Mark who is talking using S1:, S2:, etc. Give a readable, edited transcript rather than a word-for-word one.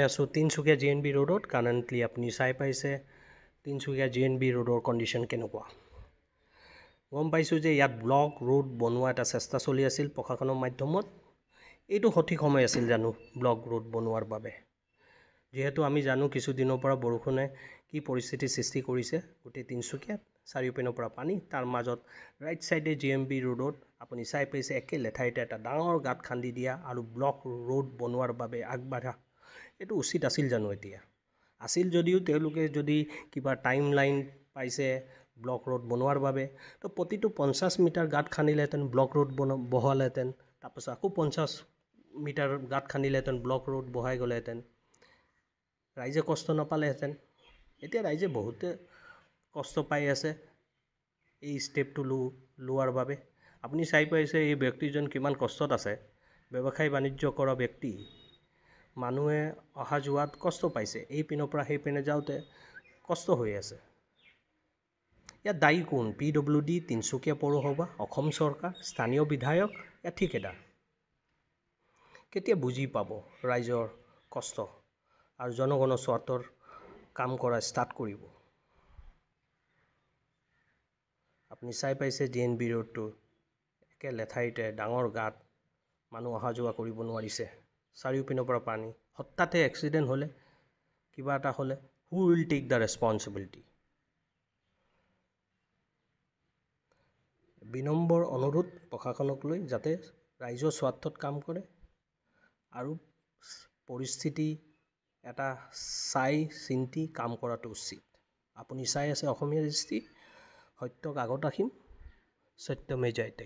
S1: মই আছোঁ তিনিচুকীয়া JNB ৰোডত। কাৰেণ্টলি আপুনি চাই পাইছে তিনিচুকীয়া JNB ৰোডৰ কণ্ডিশ্যন কেনেকুৱা। গম পাইছোঁ যে ইয়াত ব্লক ৰোড বনোৱা এটা চেষ্টা চলি আছিল প্ৰশাসনৰ মাধ্যমত। এইটো সঠিক সময় আছিল জানো ব্লক ৰোড বনোৱাৰ বাবে? যিহেতু আমি জানো কিছুদিনৰ পৰা বৰষুণে কি পৰিস্থিতিৰ সৃষ্টি কৰিছে গোটেই তিনিচুকীয়াত, চাৰিওপিনৰ পৰা পানী। তাৰ মাজত ৰাইট ছাইডে JNB ৰোডত আপুনি চাই পাইছে একে লেঠাৰিতে এটা ডাঙৰ গাঁত খান্দি দিয়া আৰু ব্লক ৰোড বনোৱাৰ বাবে আগবাঢ়া। এইটো উচিত আছিল জানো? এতিয়া আছিল যদিও তেওঁলোকে যদি কিবা টাইম লাইন পাইছে ব্লক ৰোড বনোৱাৰ বাবে, তো প্ৰতিটো 50 মিটাৰ গাঁত খান্দিলেহেঁতেন ব্লক ৰোড বহালেহেঁতেন, তাৰপাছত আকৌ 50 মিটাৰ গাঁত খান্দিলেহেঁতেন ব্লক ৰোড বহাই গ'লেহেঁতেন, ৰাইজে কষ্ট নাপালেহেঁতেন। এতিয়া ৰাইজে বহুতে কষ্ট পাই আছে এই ষ্টেপটো লোৱাৰ বাবে। আপুনি চাই পাইছে এই ব্যক্তিজন কিমান কষ্টত আছে, ব্যৱসায় বাণিজ্য কৰা ব্যক্তি। মানুহে অহা যোৱাত কষ্ট পাইছে, এই পিনৰ পৰা সেই পিনে যাওঁতে কষ্ট হৈ আছে। ইয়াত দায়ী কোন? PWD, তিনিচুকীয়া পৌৰসভা, অসম চৰকাৰ, স্থানীয় বিধায়ক, ইয়াত ঠিকাদাৰ। কেতিয়া বুজি পাব ৰাইজৰ কষ্ট আৰু জনগণৰ স্বাৰ্থৰ কাম কৰা ষ্টাৰ্ট কৰিব? আপুনি চাই পাইছে JNB ৰোডটো একে লেঠাৰিতে ডাঙৰ গাঁত, মানুহ অহা যোৱা কৰিব নোৱাৰিছে, চাৰিওপিনৰ পৰা পানী। হঠাতে এক্সিডেণ্ট হ'লে, কিবা এটা হ'লে, who will take the responsibility? বিনম্ৰ অনুৰোধ প্ৰশাসনক লৈ যাতে ৰাইজৰ স্বাৰ্থত কাম কৰে আৰু পৰিস্থিতি এটা চাই চিন্তি কাম কৰাটো উচিত। আপুনি চাই আছে অসমীয়া দৃষ্টি, সত্যক আগত ৰাখিম, সত্যমে জয়তে।